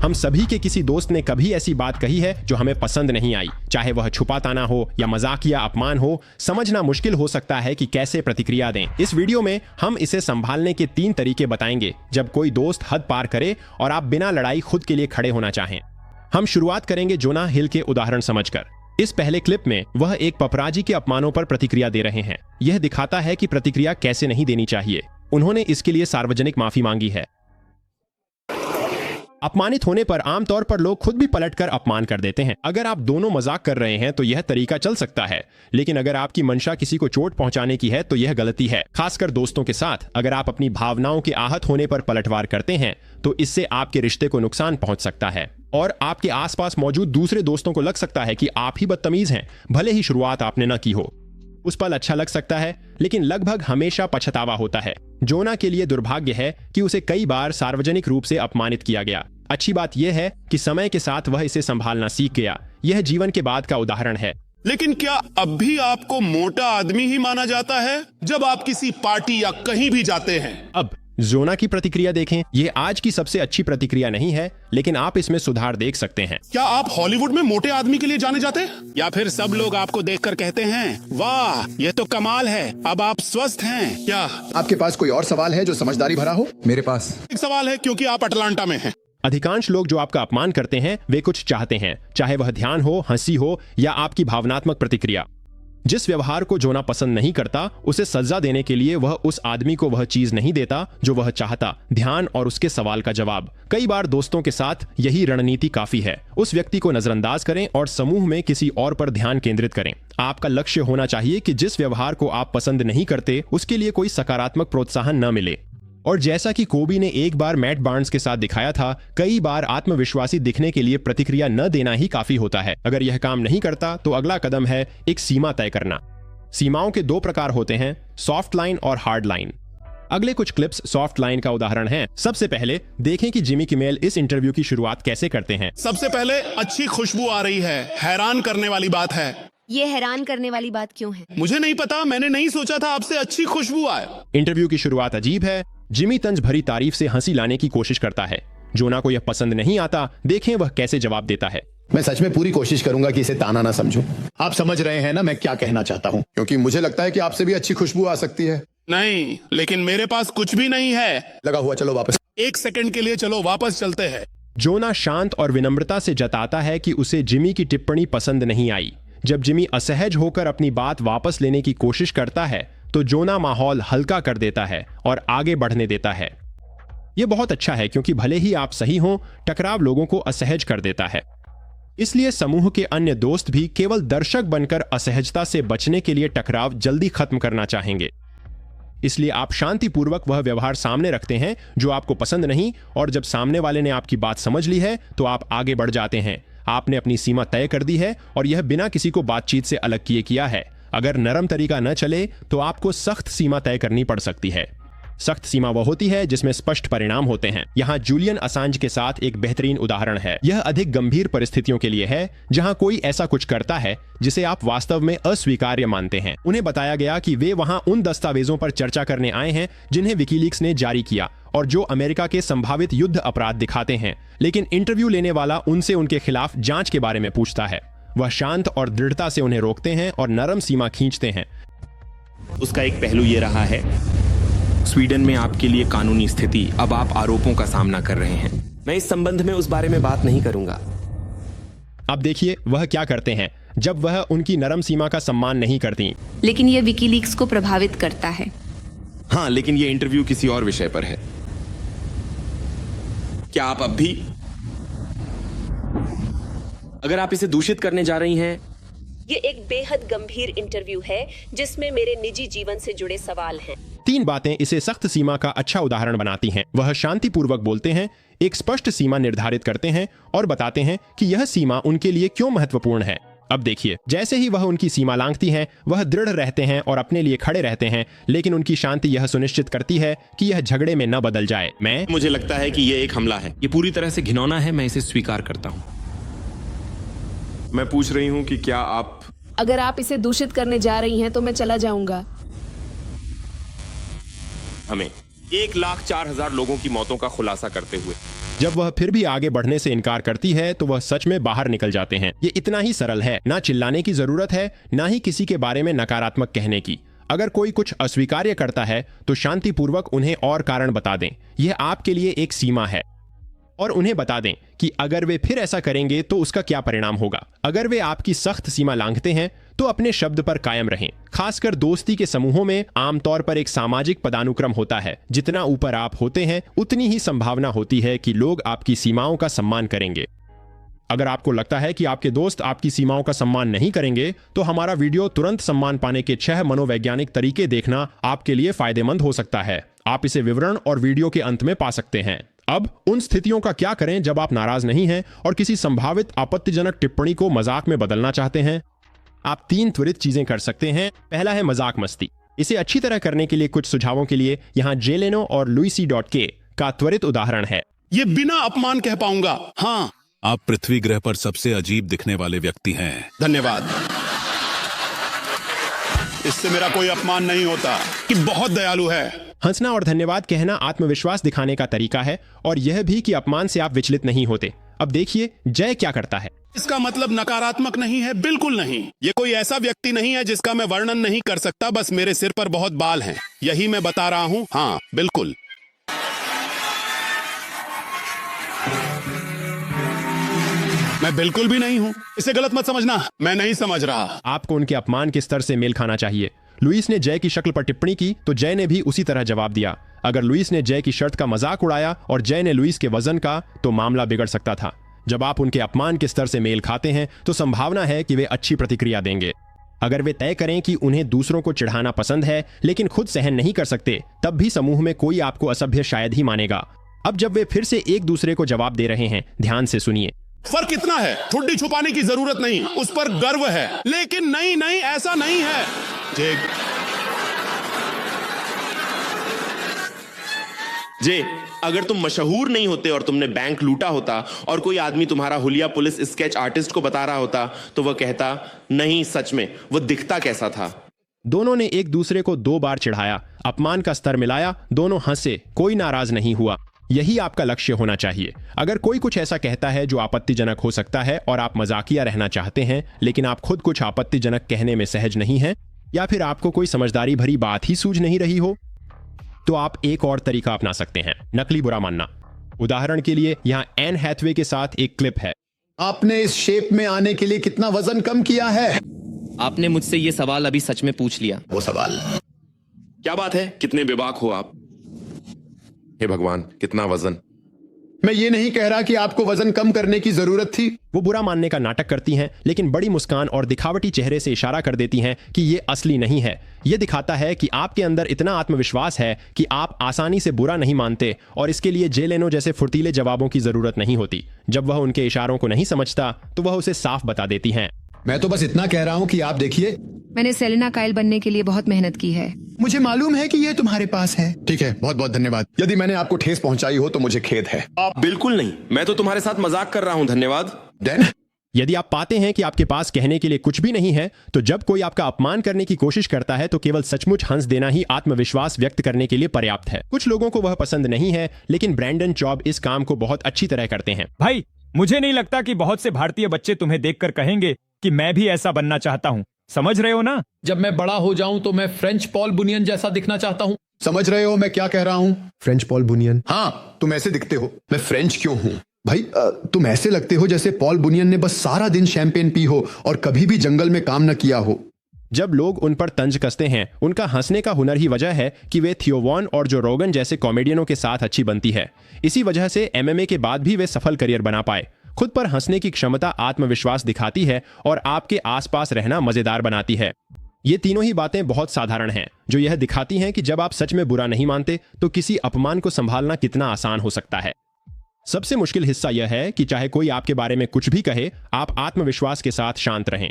हम सभी के किसी दोस्त ने कभी ऐसी बात कही है जो हमें पसंद नहीं आई, चाहे वह छुपा ताना हो या मजाकिया अपमान हो। समझना मुश्किल हो सकता है कि कैसे प्रतिक्रिया दें। इस वीडियो में हम इसे संभालने के 3 तरीके बताएंगे जब कोई दोस्त हद पार करे और आप बिना लड़ाई खुद के लिए खड़े होना चाहें। हम शुरुआत करेंगे जोना हिल के उदाहरण समझकर। इस पहले क्लिप में वह एक पपराजी के अपमानों पर प्रतिक्रिया दे रहे हैं। यह दिखाता है कि प्रतिक्रिया कैसे नहीं देनी चाहिए। उन्होंने इसके लिए सार्वजनिक माफी मांगी है। अपमानित होने पर आमतौर पर लोग खुद भी पलटकर अपमान कर देते हैं। अगर आप दोनों मजाक कर रहे हैं तो यह तरीका चल सकता है, लेकिन अगर आपकी मंशा किसी को चोट पहुंचाने की है तो यह गलती है। खासकर दोस्तों के साथ अगर आप अपनी भावनाओं के आहत होने पर पलटवार करते हैं तो इससे आपके रिश्ते को नुकसान पहुंच सकता है और आपके आसपास मौजूद दूसरे दोस्तों को लग सकता है कि आप ही बदतमीज हैं, भले ही शुरुआत आपने न की हो। उस पल अच्छा लग सकता है, लेकिन लगभग हमेशा पछतावा होता है। जोना के लिए दुर्भाग्य है कि उसे कई बार सार्वजनिक रूप से अपमानित किया गया। अच्छी बात यह है कि समय के साथ वह इसे संभालना सीख गया। यह जीवन के बाद का उदाहरण है। लेकिन क्या अब भी आपको मोटा आदमी ही माना जाता है जब आप किसी पार्टी या कहीं भी जाते हैं? अब जोना की प्रतिक्रिया देखें। यह आज की सबसे अच्छी प्रतिक्रिया नहीं है, लेकिन आप इसमें सुधार देख सकते हैं। क्या आप हॉलीवुड में मोटे आदमी के लिए जाने जाते हैं? या फिर सब लोग आपको देखकर कहते हैं, वाह ये तो कमाल है, अब आप स्वस्थ हैं? क्या आपके पास कोई और सवाल है जो समझदारी भरा हो? मेरे पास एक सवाल है, क्योंकि आप अटलांटा में हैं। अधिकांश लोग जो आपका अपमान करते हैं वे कुछ चाहते हैं, चाहे वह ध्यान हो, हंसी हो या आपकी भावनात्मक प्रतिक्रिया। जिस व्यवहार को जोना पसंद नहीं करता उसे सजा देने के लिए वह उस आदमी को वह चीज नहीं देता जो वह चाहता, ध्यान और उसके सवाल का जवाब। कई बार दोस्तों के साथ यही रणनीति काफी है। उस व्यक्ति को नजरअंदाज करें और समूह में किसी और पर ध्यान केंद्रित करें। आपका लक्ष्य होना चाहिए कि जिस व्यवहार को आप पसंद नहीं करते उसके लिए कोई सकारात्मक प्रोत्साहन न मिले। और जैसा कि कोबी ने एक बार मैट बार्न्स के साथ दिखाया था, कई बार आत्मविश्वासी दिखने के लिए प्रतिक्रिया न देना ही काफी होता है। अगर यह काम नहीं करता तो अगला कदम है एक सीमा तय करना। सीमाओं के 2 प्रकार होते हैं, सॉफ्ट लाइन और हार्ड लाइन। अगले कुछ क्लिप्स सॉफ्ट लाइन का उदाहरण हैं। सबसे पहले देखें कि जिमी किमेल इस इंटरव्यू की शुरुआत कैसे करते हैं। सबसे पहले अच्छी खुशबू आ रही है, हैरान करने वाली बात है। ये हैरान करने वाली बात क्यों है? मुझे नहीं पता, मैंने नहीं सोचा था आपसे अच्छी खुशबू आए। इंटरव्यू की शुरुआत अजीब है। जिमी तंज भरी तारीफ से हंसी लाने की कोशिश करता है। जोना को यह पसंद नहीं आता। देखें वह कैसे जवाब देता है। मैं सच में पूरी कोशिश करूंगा कि इसे ताना ना समझूं। आप समझ रहे हैं ना मैं क्या कहना चाहता हूं? क्योंकि मुझे लगता है कि आपसे भी अच्छी खुशबू आ सकती है। नहीं, लेकिन मेरे पास कुछ भी नहीं है। लगा हुआ, चलो वापस। 1 सेकंड के लिए चलो वापस चलते हैं। जोना शांत और विनम्रता से जताता है कि उसे जिमी की टिप्पणी पसंद नहीं आई। जब जिमी असहज होकर अपनी बात वापस लेने की कोशिश करता है तो जोना माहौल हल्का कर देता है और आगे बढ़ने देता है। यह बहुत अच्छा है क्योंकि भले ही आप सही हों, टकराव लोगों को असहज कर देता है। इसलिए समूह के अन्य दोस्त भी केवल दर्शक बनकर असहजता से बचने के लिए टकराव जल्दी खत्म करना चाहेंगे। इसलिए आप शांतिपूर्वक वह व्यवहार सामने रखते हैं जो आपको पसंद नहीं, और जब सामने वाले ने आपकी बात समझ ली है तो आप आगे बढ़ जाते हैं। आपने अपनी सीमा तय कर दी है और यह बिना किसी को बातचीत से अलग किए किया है। अगर नरम तरीका न चले तो आपको सख्त सीमा तय करनी पड़ सकती है। सख्त सीमा वह होती है जिसमें स्पष्ट परिणाम होते हैं। यहाँ जूलियन असांज के साथ एक बेहतरीन उदाहरण है। यह अधिक गंभीर परिस्थितियों के लिए है जहाँ कोई ऐसा कुछ करता है जिसे आप वास्तव में अस्वीकार्य मानते हैं। उन्हें बताया गया कि वे वहाँ उन दस्तावेजों पर चर्चा करने आए हैं जिन्हें विकीलीक्स ने जारी किया और जो अमेरिका के संभावित युद्ध अपराध दिखाते हैं, लेकिन इंटरव्यू लेने वाला उनसे उनके खिलाफ जांच के बारे में पूछता है। वह शांत और दृढ़ता से उन्हें रोकते हैं और नरम सीमा खींचते हैं। उसका एक पहलू ये रहा है, स्वीडन में आपके लिए कानूनी स्थिति, अब आप आरोपों का सामना कर रहे हैं। मैं इस संबंध में उस बारे में बात नहीं करूंगा। अब देखिए वह क्या करते हैं जब वह उनकी नरम सीमा का सम्मान नहीं करती। लेकिन यह विकीलीक्स को प्रभावित करता है। हाँ, लेकिन ये इंटरव्यू किसी और विषय पर है। क्या आप अब भी, अगर आप इसे दूषित करने जा रही हैं? ये एक बेहद गंभीर इंटरव्यू है जिसमें मेरे निजी जीवन से जुड़े सवाल हैं। 3 बातें इसे सख्त सीमा का अच्छा उदाहरण बनाती हैं। वह शांतिपूर्वक बोलते हैं, एक स्पष्ट सीमा निर्धारित करते हैं और बताते हैं कि यह सीमा उनके लिए क्यों महत्वपूर्ण है। अब देखिए, जैसे ही वह उनकी सीमा लांघती हैं, वह दृढ़ रहते हैं और अपने लिए खड़े रहते हैं, लेकिन उनकी शांति यह सुनिश्चित करती है कि यह झगड़े में न बदल जाए। मुझे लगता है कि यह एक हमला है। ये पूरी तरह से घिनौना है, मैं इसे स्वीकार करता हूं। मैं पूछ रही हूं कि क्या आप, अगर आप इसे दूषित करने जा रही हैं तो मैं चला जाऊंगा। हमें 1,04,000 लोगों की मौतों का खुलासा करते हुए। जब वह फिर भी आगे बढ़ने से इनकार करती है तो वह सच में बाहर निकल जाते हैं। ये इतना ही सरल है, ना चिल्लाने की जरूरत है, ना ही किसी के बारे में नकारात्मक कहने की। अगर कोई कुछ अस्वीकार्य करता है तो शांतिपूर्वक उन्हें और कारण बता दें। यह आपके लिए एक सीमा है और उन्हें बता दें कि अगर वे फिर ऐसा करेंगे तो उसका क्या परिणाम होगा। अगर वे आपकी सख्त सीमा लांघते हैं तो अपने शब्द पर कायम रहें। खासकर दोस्ती के समूहों में आमतौर पर एक सामाजिक पदानुक्रम होता है। जितना ऊपर आप होते हैं उतनी ही संभावना होती है कि लोग आपकी सीमाओं का सम्मान करेंगे। अगर आपको लगता है कि आपके दोस्त आपकी सीमाओं का सम्मान नहीं करेंगे तो हमारा वीडियो तुरंत सम्मान पाने के 6 मनोवैज्ञानिक तरीके देखना आपके लिए फायदेमंद हो सकता है। आप इसे विवरण और वीडियो के अंत में पा सकते हैं। अब उन स्थितियों का क्या करें जब आप नाराज नहीं हैं और किसी संभावित आपत्तिजनक टिप्पणी को मजाक में बदलना चाहते हैं। आप 3 त्वरित चीजें कर सकते हैं। पहला है मजाक मस्ती। इसे अच्छी तरह करने के लिए कुछ सुझावों के लिए यहाँ जे लेनो और लुइसी.k का त्वरित उदाहरण है। ये बिना अपमान कह पाऊंगा। हाँ, आप पृथ्वी ग्रह पर सबसे अजीब दिखने वाले व्यक्ति हैं। धन्यवाद। इससे मेरा कोई अपमान नहीं होता कि बहुत दयालु है। हंसना और धन्यवाद कहना आत्मविश्वास दिखाने का तरीका है और यह भी कि अपमान से आप विचलित नहीं होते। अब देखिए जय क्या करता है। इसका मतलब नकारात्मक नहीं है, बिल्कुल नहीं। ये कोई ऐसा व्यक्ति नहीं है जिसका मैं वर्णन नहीं कर सकता। बस मेरे सिर पर बहुत बाल हैं, यही मैं बता रहा हूँ। हाँ, बिल्कुल। मैं बिल्कुल भी नहीं हूँ, इसे गलत मत समझना। मैं नहीं समझ रहा। आपको उनके अपमान के स्तर से मेल खाना चाहिए। लुइस ने जय की शक्ल पर टिप्पणी की तो जय ने भी उसी तरह जवाब दिया। अगर लुइस ने जय की शर्ट का मजाक उड़ाया और जय ने लुइस के वजन का, तो मामला बिगड़ सकता था। जब आप उनके अपमान के स्तर से मेल खाते हैं तो संभावना है कि वे अच्छी प्रतिक्रिया देंगे। अगर वे तय करें कि उन्हें दूसरों को चिढ़ाना पसंद है लेकिन खुद सहन नहीं कर सकते, तब भी समूह में कोई आपको असभ्य शायद ही मानेगा। अब जब वे फिर से एक दूसरे को जवाब दे रहे हैं, ध्यान से सुनिए। फर्क इतना है, ठुड्डी छुपाने की जरूरत नहीं, उस पर गर्व है। लेकिन नहीं नहीं, ऐसा नहीं है। जे, अगर तुम मशहूर नहीं होते और तुमने बैंक लूटा होता और कोई आदमी तुम्हारा हुलिया पुलिस स्केच आर्टिस्ट को बता रहा होता तो वह कहता, नहीं सच में वो दिखता कैसा था। दोनों ने एक दूसरे को 2 बार चिढ़ाया, अपमान का स्तर मिलाया, दोनों हंसे, कोई नाराज नहीं हुआ। यही आपका लक्ष्य होना चाहिए। अगर कोई कुछ ऐसा कहता है जो आपत्तिजनक हो सकता है और आप मजाकिया रहना चाहते हैं लेकिन आप खुद कुछ आपत्तिजनक कहने में सहज नहीं हैं, या फिर आपको कोई समझदारी भरी बात ही सूझ नहीं रही हो, तो आप एक और तरीका अपना सकते हैं, नकली बुरा मानना। उदाहरण के लिए यहाँ एन हैथवे के साथ एक क्लिप है। आपने इस शेप में आने के लिए कितना वजन कम किया है? आपने मुझसे ये सवाल अभी सच में पूछ लिया। वो सवाल? क्या बात है, कितने बेबाक हो आप। हे भगवान, कितना वजन। मैं ये नहीं कह रहा कि आपको वजन कम करने की जरूरत थी। वो बुरा मानने का नाटक करती हैं लेकिन बड़ी मुस्कान और दिखावटी चेहरे से इशारा कर देती हैं कि ये असली नहीं है। ये दिखाता है कि आपके अंदर इतना आत्मविश्वास है कि आप आसानी से बुरा नहीं मानते और इसके लिए जे लेनो जैसे फुर्तीले जवाबों की जरूरत नहीं होती। जब वह उनके इशारों को नहीं समझता तो वह उसे साफ बता देती हैं। मैं तो बस इतना कह रहा हूँ कि आप देखिए, मैंने सेलेना काइल बनने के लिए बहुत मेहनत की है। मुझे मालूम है कि ये तुम्हारे पास है। ठीक है, बहुत बहुत धन्यवाद। यदि मैंने आपको ठेस पहुंचाई हो तो मुझे खेद है। बिल्कुल नहीं, मैं तो तुम्हारे साथ मजाक कर रहा हूं। धन्यवाद। देन यदि आप पाते हैं कि आपके पास कहने के लिए कुछ भी नहीं है तो जब कोई आपका अपमान करने की कोशिश करता है तो केवल सचमुच हंस देना ही आत्मविश्वास व्यक्त करने के लिए पर्याप्त है। कुछ लोगों को वह पसंद नहीं है लेकिन ब्रैंडन चॉब इस काम को बहुत अच्छी तरह करते हैं। भाई, मुझे नहीं लगता कि बहुत से भारतीय बच्चे तुम्हें देखकर कहेंगे कि मैं भी ऐसा बनना चाहता हूँ। समझ रहे हो ना? जब मैं बड़ा हो जाऊं तो मैं फ्रेंच पॉल बुनियन जैसा दिखना चाहता हूँ। समझ रहे हो मैं क्या कह रहा हूँ? French Paul Bunyan? हाँ, तुम ऐसे दिखते हो। मैं फ्रेंच क्यों हूँ भाई? तुम ऐसे लगते हो जैसे पॉल बुनियन ने बस सारा दिन शैंपेन पी हो और कभी भी जंगल में काम न किया हो। जब लोग उन पर तंज कसते हैं, उनका हंसने का हुनर ही वजह है कि वे थियो वॉन और जो रोगन जैसे कॉमेडियनों के साथ अच्छी बनती है। इसी वजह से MMA के बाद भी वे सफल करियर बना पाए। खुद पर हंसने की क्षमता आत्मविश्वास दिखाती है और आपके आसपास रहना मजेदार बनाती है। ये तीनों ही बातें बहुत साधारण हैं जो यह दिखाती हैं कि जब आप सच में बुरा नहीं मानते तो किसी अपमान को संभालना कितना आसान हो सकता है। सबसे मुश्किल हिस्सा यह है कि चाहे कोई आपके बारे में कुछ भी कहे, आप आत्मविश्वास के साथ शांत रहें।